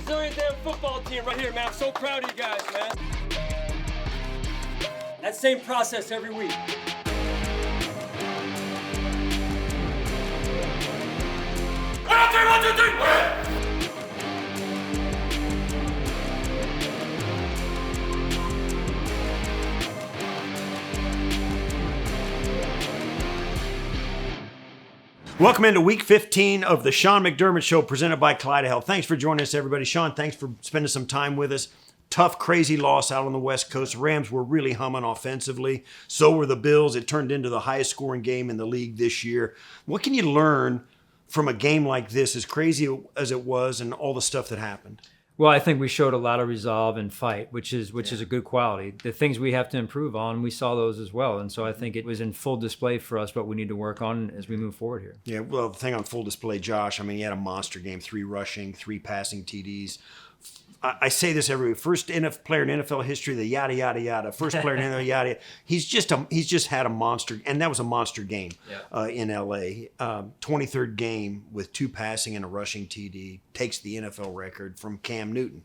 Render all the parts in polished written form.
resilient damn football team right here, man. I'm so proud of you guys, man. That same process every week. One, two, three, Welcome into week 15 of the Sean McDermott Show presented by Kaleida Health. Thanks for joining us, everybody. Sean, thanks for spending some time with us. Tough, crazy loss out on the West Coast. Rams were really humming offensively. So were the Bills. It turned into the highest scoring game in the league this year. What can you learn from a game like this, as crazy as it was and all the stuff that happened? Well, I think we showed a lot of resolve and fight, which is a good quality. The things we have to improve on, we saw those as well. And so I think it was in full display for us what we need to work on as we move forward here. Yeah, well, the thing on full display, Josh, I mean, he had a monster game, 3 rushing, 3 passing TDs. I say this every week. First player in NFL history, the yada, yada, yada. First player in NFL, yada, yada. He's just had a monster, and that was a monster game in L.A. 23rd game with 2 passing and a rushing TD. Takes the NFL record from Cam Newton.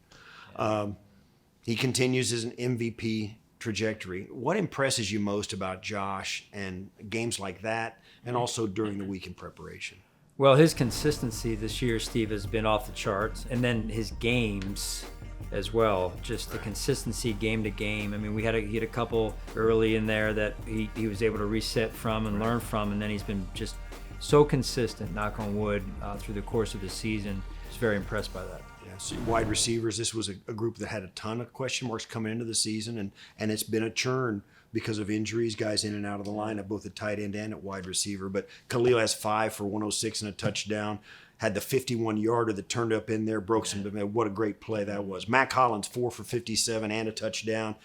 He continues his MVP trajectory. What impresses you most about Josh and games like that, and also during the week in preparation? Well, his consistency this year, Steve, has been off the charts. And then his games as well, just the consistency game to game. I mean, he had a couple early in there that he was able to reset from and learn from. And then he's been just so consistent, knock on wood, through the course of the season. I was very impressed by that. Yeah, so wide receivers, this was a group that had a ton of question marks coming into the season. And it's been a churn because of injuries, guys in and out of the lineup, both at tight end and at wide receiver. But Kaleida has 5 for 106 and a touchdown. Had the 51-yarder that turned up in there, broke some. What a great play that was. Mac Hollins, 4 for 57 and a touchdown.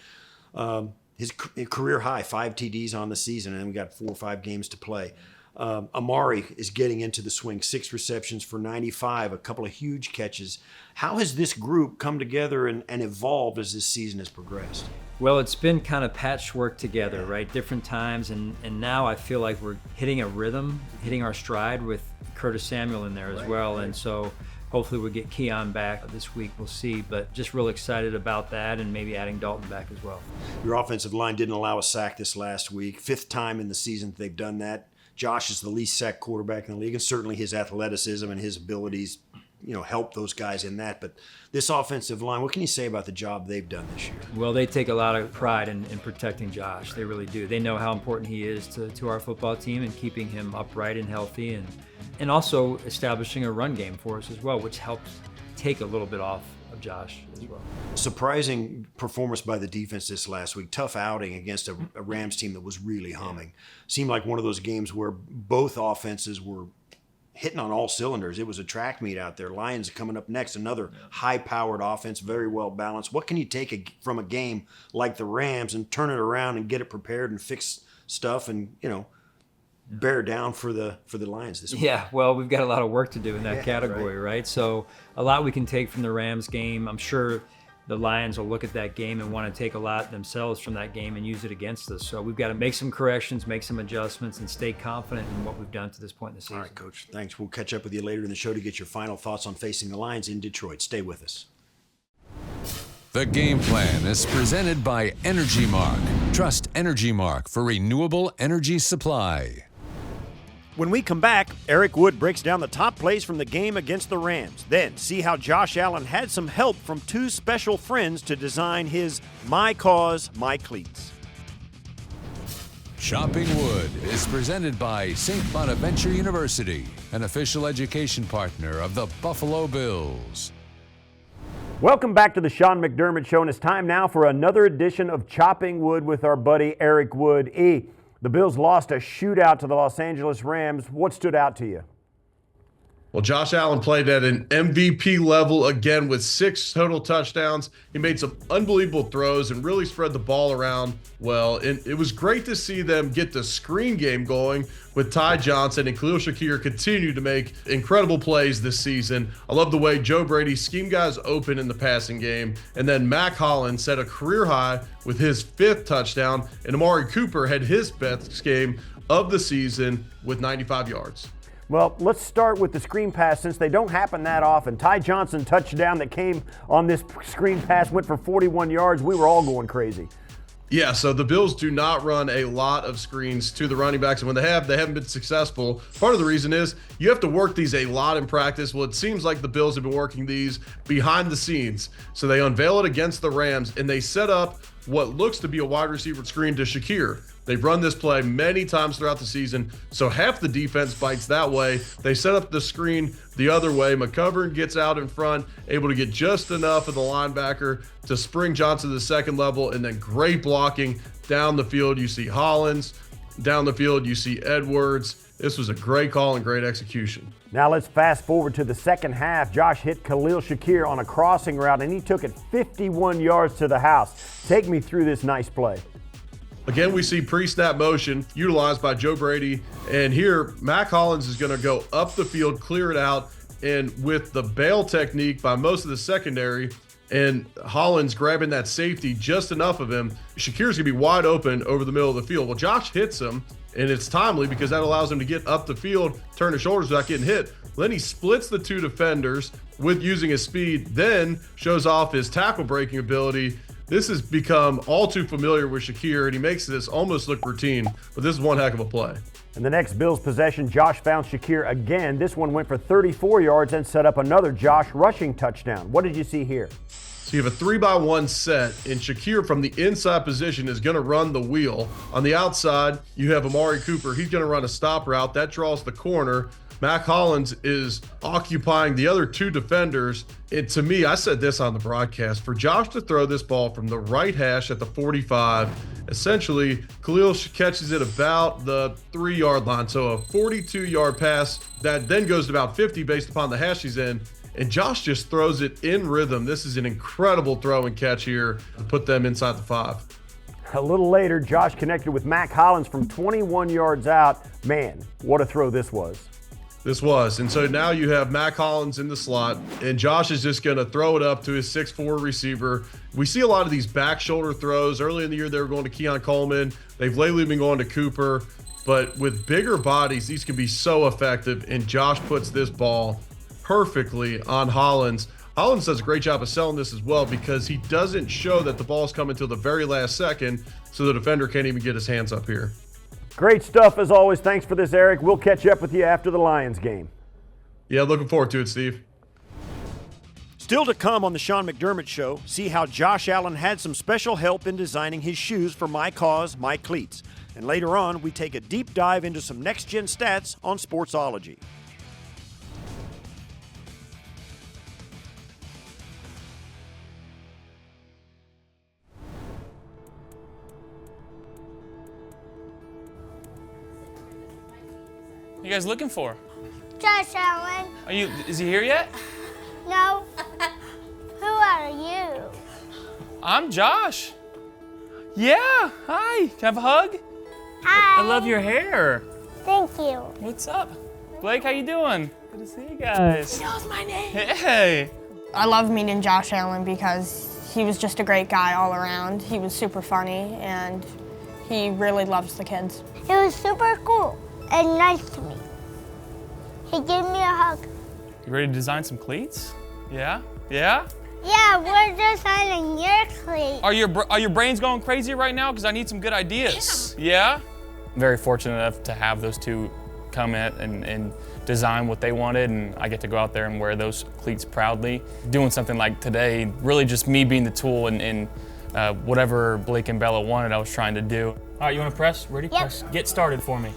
His career high, 5 TDs on the season, and then we got 4 or 5 games to play. Amari is getting into the swing, 6 receptions for 95, a couple of huge catches. How has this group come together and evolved as this season has progressed? Well, it's been kind of patchwork together, right? Different times, and now I feel like we're hitting a rhythm, hitting our stride with Curtis Samuel in there as well. Right. And so hopefully we'll get Keon back this week. We'll see, but just real excited about that and maybe adding Dalton back as well. Your offensive line didn't allow a sack this last week. 5th time in the season they've done that. Josh is the least sacked quarterback in the league, and certainly his athleticism and his abilities, help those guys in that. But this offensive line, what can you say about the job they've done this year? Well, they take a lot of pride in protecting Josh. They really do. They know how important he is to our football team and keeping him upright and healthy, and also establishing a run game for us as well, which helps take a little bit off of Josh as well. Surprising performance by the defense this last week. Tough outing against a Rams team that was really humming. Seemed like one of those games where both offenses were hitting on all cylinders. It was a track meet out there. Lions coming up next, another high-powered offense, very well balanced. What can you take from a game like the Rams and turn it around and get it prepared and fix stuff and, bear down for the Lions this week? Yeah, well, we've got a lot of work to do in that category, right? So a lot we can take from the Rams game. I'm sure the Lions will look at that game and want to take a lot themselves from that game and use it against us. So we've got to make some corrections, make some adjustments, and stay confident in what we've done to this point in the season. All right, Coach. Thanks. We'll catch up with you later in the show to get your final thoughts on facing the Lions in Detroit. Stay with us. The Game Plan is presented by Energy Mark. Trust Energy Mark for renewable energy supply. When we come back, Eric Wood breaks down the top plays from the game against the Rams. Then, see how Josh Allen had some help from 2 special friends to design his My Cause, My Cleats. Chopping Wood is presented by St. Bonaventure University, an official education partner of the Buffalo Bills. Welcome back to the Sean McDermott Show, and it's time now for another edition of Chopping Wood with our buddy Eric Wood. The Bills lost a shootout to the Los Angeles Rams. What stood out to you? Well, Josh Allen played at an MVP level again with 6 total touchdowns. He made some unbelievable throws and really spread the ball around well. And it was great to see them get the screen game going with Ty Johnson, and Khalil Shakir continue to make incredible plays this season. I love the way Joe Brady schemed guys open in the passing game. And then Mac Hollins set a career high with his 5th touchdown, and Amari Cooper had his best game of the season with 95 yards. Well, let's start with the screen pass since they don't happen that often. Ty Johnson touchdown that came on this screen pass, went for 41 yards. We were all going crazy. Yeah, so the Bills do not run a lot of screens to the running backs, and when they haven't been successful. Part of the reason is you have to work these a lot in practice. Well, it seems like the Bills have been working these behind the scenes. So they unveil it against the Rams, and they set up what looks to be a wide receiver screen to Shakir. They've run this play many times throughout the season, so half the defense bites that way. They set up the screen the other way. McCovern gets out in front, able to get just enough of the linebacker to spring Johnson to the second level, and then great blocking down the field. You see Hollins. Down the field, you see Edwards. This was a great call and great execution. Now let's fast forward to the second half. Josh hit Khalil Shakir on a crossing route, and he took it 51 yards to the house. Take me through this nice play. Again, we see pre-snap motion utilized by Joe Brady. And here, Mac Hollins is going to go up the field, clear it out. And with the bail technique by most of the secondary, and Hollins grabbing that safety just enough of him, Shakir's going to be wide open over the middle of the field. Well, Josh hits him, and it's timely because that allows him to get up the field, turn his shoulders without getting hit. Then he splits the two defenders with using his speed, then shows off his tackle breaking ability. This has become all too familiar with Shakir, and he makes this almost look routine, but this is one heck of a play. In the next Bills possession, Josh found Shakir again. This one went for 34 yards and set up another Josh rushing touchdown. What did you see here? So you have a 3-by-1 set, and Shakir from the inside position is going to run the wheel. On the outside, you have Amari Cooper. He's going to run a stop route. That draws the corner. Mac Hollins is occupying the other two defenders. And to me, I said this on the broadcast, for Josh to throw this ball from the right hash at the 45, essentially Khalil catches it about the 3-yard line. So a 42-yard pass that then goes to about 50 based upon the hash he's in. And Josh just throws it in rhythm. This is an incredible throw and catch here to put them inside the 5. A little later, Josh connected with Mac Hollins from 21 yards out. Man, what a throw this was. This was. And so now you have Mac Hollins in the slot, and Josh is just going to throw it up to his 6'4 receiver. We see a lot of these back shoulder throws. Early in the year, they were going to Keon Coleman. They've lately been going to Cooper. But with bigger bodies, these can be so effective, and Josh puts this ball perfectly on Hollins. Hollins does a great job of selling this as well because he doesn't show that the ball's coming until the very last second, so the defender can't even get his hands up here. Great stuff as always. Thanks for this, Eric. We'll catch up with you after the Lions game. Yeah, looking forward to it, Steve. Still to come on the Sean McDermott Show, see how Josh Allen had some special help in designing his shoes for My Cause, My Cleats. And later on, we take a deep dive into some next-gen stats on Sportsology. What are you guys looking for? Josh Allen. Is he here yet? No. Who are you? I'm Josh. Yeah, hi. Can I have a hug? Hi. I love your hair. Thank you. What's up? Blake, how you doing? Good to see you guys. He knows my name. Hey. I love meeting Josh Allen because he was just a great guy all around. He was super funny, and he really loves the kids. He was super cool and nice to me. He gave me a hug. You ready to design some cleats? Yeah? Yeah? Yeah, we're designing your cleats. Are your brains going crazy right now? Because I need some good ideas. Yeah? I'm very fortunate enough to have those two come in and design what they wanted, and I get to go out there and wear those cleats proudly. Doing something like today, really just me being the tool and whatever Blake and Bella wanted, I was trying to do. All right, you want to press? Ready? Yep. Press. Get started for me.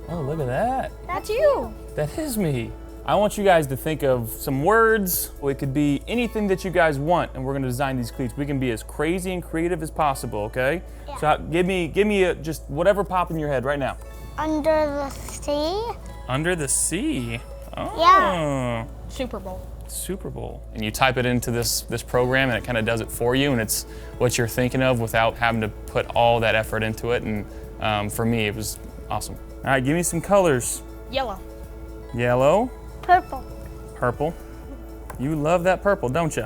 Oh, look at that. That's you. That is me. I want you guys to think of some words. It could be anything that you guys want, and we're gonna design these cleats. We can be as crazy and creative as possible, okay? Yeah. So give me just whatever pop in your head right now. Under the sea? Under the sea? Oh. Yeah. Super Bowl. Super Bowl. And you type it into this program, and it kind of does it for you, and it's what you're thinking of without having to put all that effort into it. And for me, it was awesome. All right, give me some colors. Yellow. Yellow. Purple. Purple. You love that purple, don't you?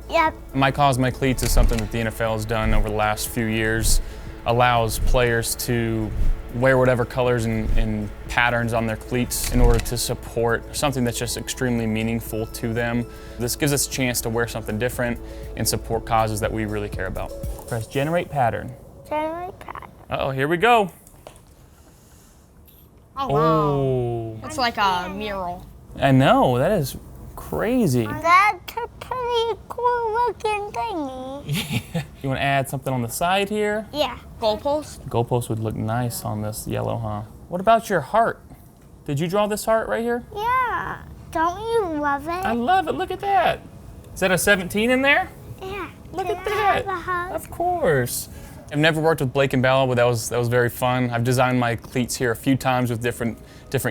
Yep. My Cause, My Cleats is something that the NFL has done over the last few years. allows players to wear whatever colors and patterns on their cleats in order to support something that's just extremely meaningful to them. This gives us a chance to wear something different and support causes that we really care about. Press generate pattern. Generate pattern. Uh-oh, here we go. Oh, wow. It's like a mural. I know, that is crazy. That's a pretty cool looking thingy. You want to add something on the side here? Yeah. Goalpost? Goalpost would look nice on this yellow, huh? What about your heart? Did you draw this heart right here? Yeah. Don't you love it? I love it, look at that. Is that a 17 in there? Yeah. Look Can at I that. have a hug? Of course. I've never worked with Blake and Bella, but that was very fun. I've designed my cleats here a few times with different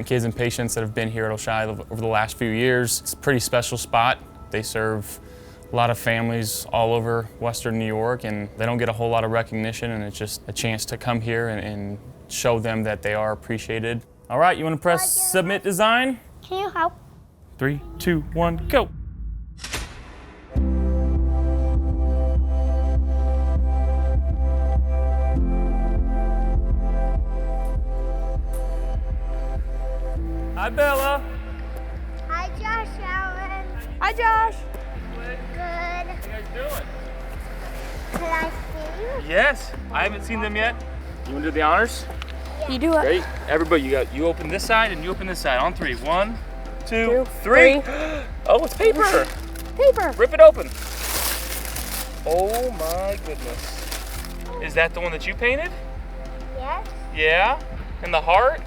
kids and patients that have been here at O'Shea over the last few years. It's a pretty special spot. They serve a lot of families all over Western New York, and they don't get a whole lot of recognition, and it's just a chance to come here and show them that they are appreciated. All right, you want to press submit design? Can you help? 3, 2, 1, go. Hi, Bella. Hi, Josh Allen. Hi, Josh. Good. What are you guys doing? Can I see you? Yes. I haven't seen them yet. You want to do the honors? You do it. Great. Everybody, you open this side and you open this side. On 3. 1, 2, Two, 3. Oh, it's paper. Paper. Rip it open. Oh my goodness. Is that the one that you painted? Yes. Yeah. And the heart?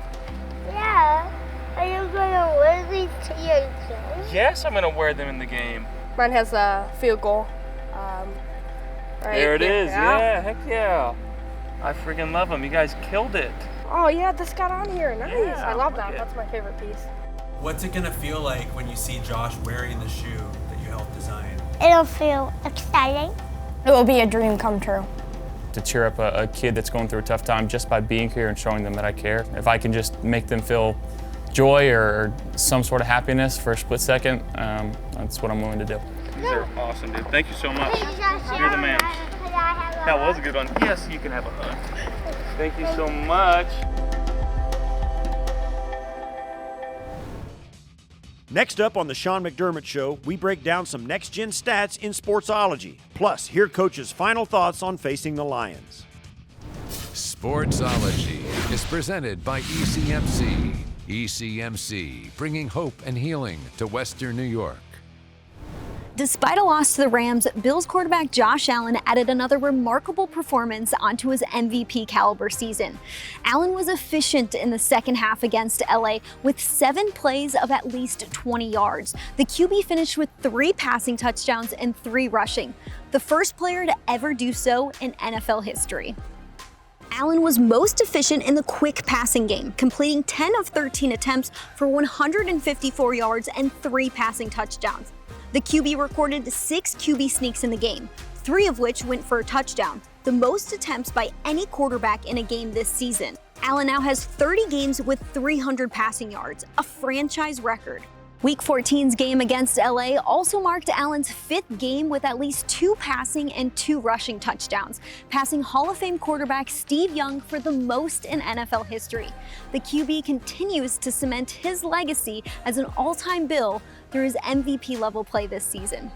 Yeah. Are you gonna wear these to your game? Yes, I'm gonna wear them in the game. Mine has a field goal. Right There it here. is. Yeah, heck yeah. I freaking love them. You guys killed it. Oh yeah, this got on here. Nice. Yeah, I love look that. it. That's my favorite piece. What's it gonna feel like when you see Josh wearing the shoe that you helped design? It'll feel exciting. It will be a dream come true. To cheer up a kid that's going through a tough time just by being here and showing them that I care. If I can just make them feel joy or some sort of happiness for a split second, that's what I'm willing to do. These are awesome, dude. Thank you so much. Hey, Josh You're the man. Could I have a That was a good one. Yes, you can have a hug. Thank you so much. Next up on the Sean McDermott Show, we break down some next-gen stats in Sportsology. Plus, hear Coach's final thoughts on facing the Lions. Sportsology is presented by ECMC. ECMC, bringing hope and healing to Western New York. Despite a loss to the Rams, Bills quarterback Josh Allen added another remarkable performance onto his MVP caliber season. Allen was efficient in the second half against LA with 7 plays of at least 20 yards. The QB finished with 3 passing touchdowns and 3 rushing, the first player to ever do so in NFL history. Allen was most efficient in the quick passing game, completing 10 of 13 attempts for 154 yards and 3 passing touchdowns. The QB recorded 6 QB sneaks in the game, 3 of which went for a touchdown, the most attempts by any quarterback in a game this season. Allen now has 30 games with 300 passing yards, a franchise record. Week 14's game against LA also marked Allen's 5th game with at least 2 passing and 2 rushing touchdowns, passing Hall of Fame quarterback Steve Young for the most in NFL history. The QB continues to cement his legacy as an all-time Bill through his MVP-level play this season.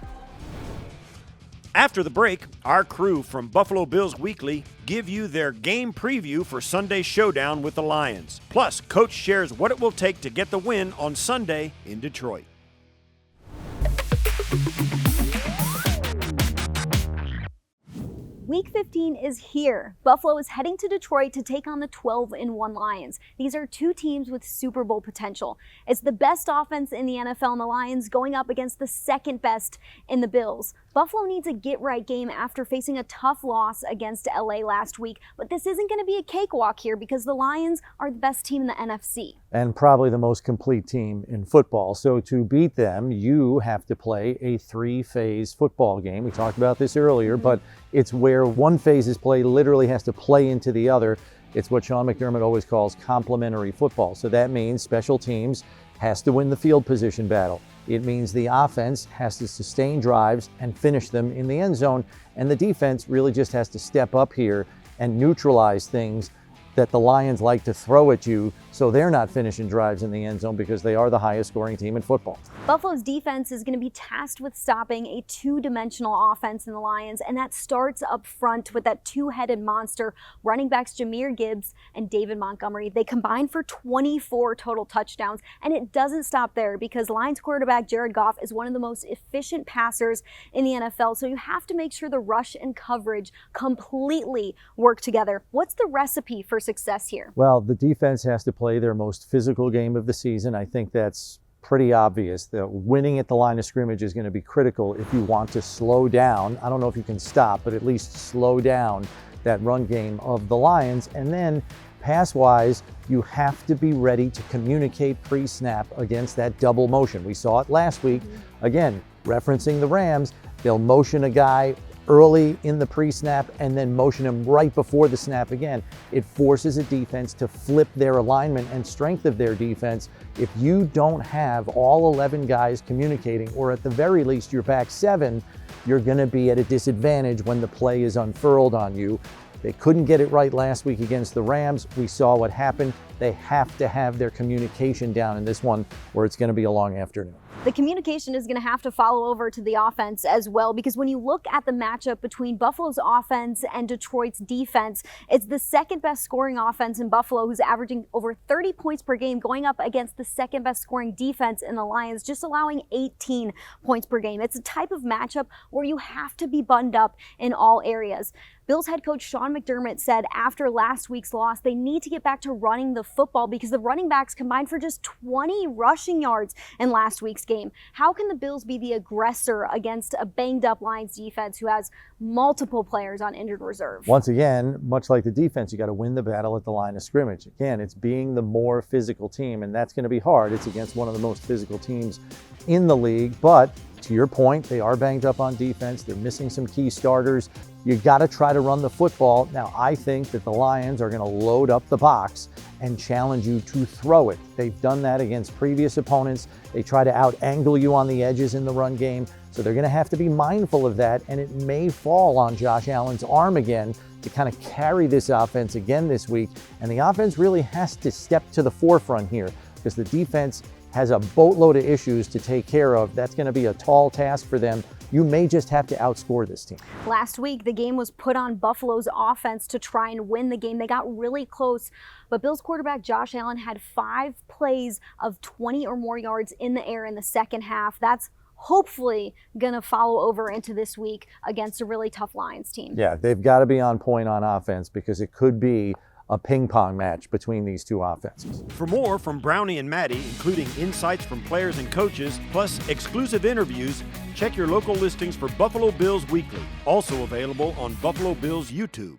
After the break, our crew from Buffalo Bills Weekly give you their game preview for Sunday's showdown with the Lions. Plus, Coach shares what it will take to get the win on Sunday in Detroit. Week 15 is here. Buffalo is heading to Detroit to take on the 12-1 Lions. These are 2 teams with Super Bowl potential. It's the best offense in the NFL in the Lions going up against the second best in the Bills. Buffalo needs a get-right game after facing a tough loss against LA last week, but this isn't going to be a cakewalk here because the Lions are the best team in the NFC. And probably the most complete team in football. So to beat them, you have to play a 3-phase football game. We talked about this earlier, but it's where one phase is played literally has to play into the other. It's what Sean McDermott always calls complementary football. So that means special teams has to win the field position battle. It means the offense has to sustain drives and finish them in the end zone. And the defense really just has to step up here and neutralize things that the Lions like to throw at you, so they're not finishing drives in the end zone because they are the highest scoring team in football. Buffalo's defense is going to be tasked with stopping a two-dimensional offense in the Lions, and that starts up front with that two-headed monster, running backs Jahmyr Gibbs and David Montgomery. They combined for 24 total touchdowns, and it doesn't stop there because Lions quarterback Jared Goff is one of the most efficient passers in the NFL, so you have to make sure the rush and coverage completely work together. What's the recipe for success here? Well, the defense has to play their most physical game of the season. I think that's pretty obvious that winning at the line of scrimmage is going to be critical if you want to slow down. I don't know if you can stop, but at least slow down that run game of the Lions. And then pass-wise, you have to be ready to communicate pre-snap against that double motion. We saw it last week. Again, referencing the Rams, they'll motion a guy early in the pre-snap and then motion him right before the snap again. It forces a defense to flip their alignment and strength of their defense. If you don't have all 11 guys communicating, or at the very least your back seven, you're going to be at a disadvantage when the play is unfurled on you. They couldn't get it right last week against the Rams. We saw what happened. They have to have their communication down in this one, or it's going to be a long afternoon. The communication is going to have to follow over to the offense as well, because when you look at the matchup between Buffalo's offense and Detroit's defense, it's the second best scoring offense in Buffalo, who's averaging over 30 points per game, going up against the second best scoring defense in the Lions, just allowing 18 points per game. It's a type of matchup where you have to be buttoned up in all areas. Bills head coach Sean McDermott said after last week's loss, they need to get back to running the football because the running backs combined for just 20 rushing yards in last week's game. How can the Bills be the aggressor against a banged-up Lions defense who has multiple players on injured reserve? Once again, much like the defense, you got to win the battle at the line of scrimmage. Again, it's being the more physical team, and that's going to be hard. It's against one of the most physical teams in the league, but to your point, they are banged up on defense. They're missing some key starters. You got to try to run the football. Now, I think that the Lions are going to load up the box and challenge you to throw it. They've done that against previous opponents. They try to out-angle you on the edges in the run game. So they're going to have to be mindful of that, and it may fall on Josh Allen's arm again to kind of carry this offense again this week. And the offense really has to step to the forefront here because the defense has a boatload of issues to take care of. That's going to be a tall task for them. You may just have to outscore this team. Last week, the game was put on Buffalo's offense to try and win the game. They got really close, but Bills quarterback Josh Allen had 5 plays of 20 or more yards in the air in the second half. That's hopefully going to follow over into this week against a really tough Lions team. Yeah, they've got to be on point on offense because it could be a ping pong match between these two offenses. For more from Brownie and Maddy, including insights from players and coaches, plus exclusive interviews, check your local listings for Buffalo Bills Weekly, also available on Buffalo Bills YouTube.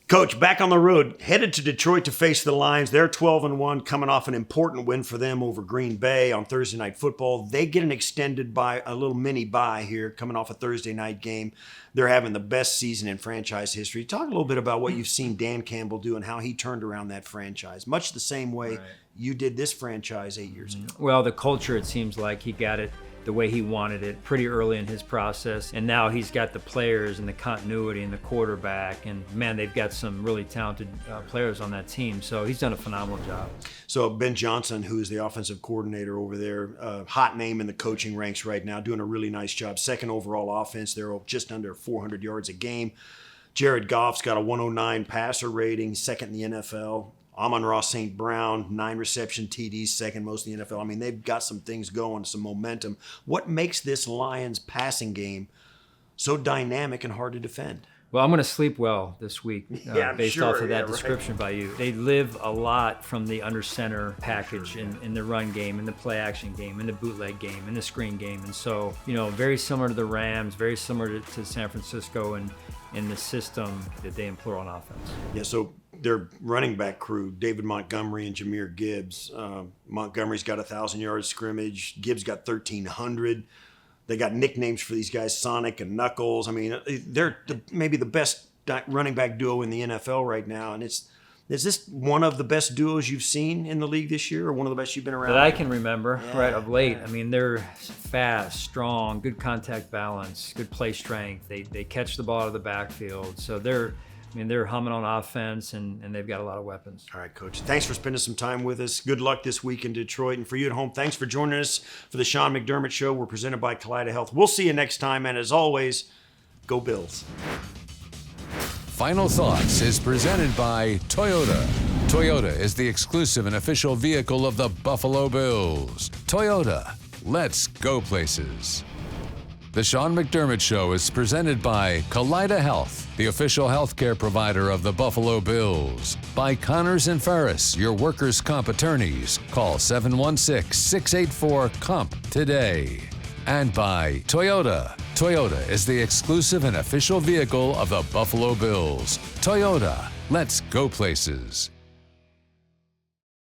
Coach, back on the road, headed to Detroit to face the Lions. They're 12-1, coming off an important win for them over Green Bay on Thursday Night Football. They get an extended bye, a little mini bye here, coming off a Thursday night game. They're having the best season in franchise history. Talk a little bit about what you've seen Dan Campbell do and how he turned around that franchise, much the same way you did this franchise 8 years ago. Well, the culture, it seems like he got it the way he wanted it pretty early in his process. And now he's got the players and the continuity and the quarterback. And, man, they've got some really talented players on that team. So he's done a phenomenal job. So Ben Johnson, who is the offensive coordinator over there, hot name in the coaching ranks right now, doing a really nice job. Second overall offense. They're just under 400 yards a game. Jared Goff's got a 109 passer rating, second in the NFL. Amon-Ra St. Brown, 9 reception TDs, second most in the NFL. I mean, they've got some things going, some momentum. What makes this Lions passing game so dynamic and hard to defend? Well, I'm going to sleep well this week based off of that description by you. They live a lot from the under center package in the run game, in the play action game, in the bootleg game, in the screen game. And so, very similar to the Rams, very similar to San Francisco and in the system that they employ on offense. Yeah, so their running back crew, David Montgomery and Jahmyr Gibbs. Montgomery's got 1,000 yards scrimmage. Gibbs got 1,300. They got nicknames for these guys, Sonic and Knuckles. I mean, they're maybe the best running back duo in the NFL right now, and Is this one of the best duos you've seen in the league this year, or one of the best you've been around? That I can remember, right, of late. I mean, they're fast, strong, good contact balance, good play strength. They catch the ball out of the backfield. So they're humming on offense, and they've got a lot of weapons. All right, Coach. Thanks for spending some time with us. Good luck this week in Detroit. And for you at home, thanks for joining us for the Sean McDermott Show. We're presented by Kaleida Health. We'll see you next time. And as always, go Bills. Final Thoughts is presented by Toyota. Toyota is the exclusive and official vehicle of the Buffalo Bills. Toyota, let's go places. The Sean McDermott Show is presented by Kaleida Health, the official healthcare provider of the Buffalo Bills. By Connors and Ferris, your workers' comp attorneys. Call 716-684-COMP today. And by Toyota. Toyota is the exclusive and official vehicle of the Buffalo Bills. Toyota, let's go places.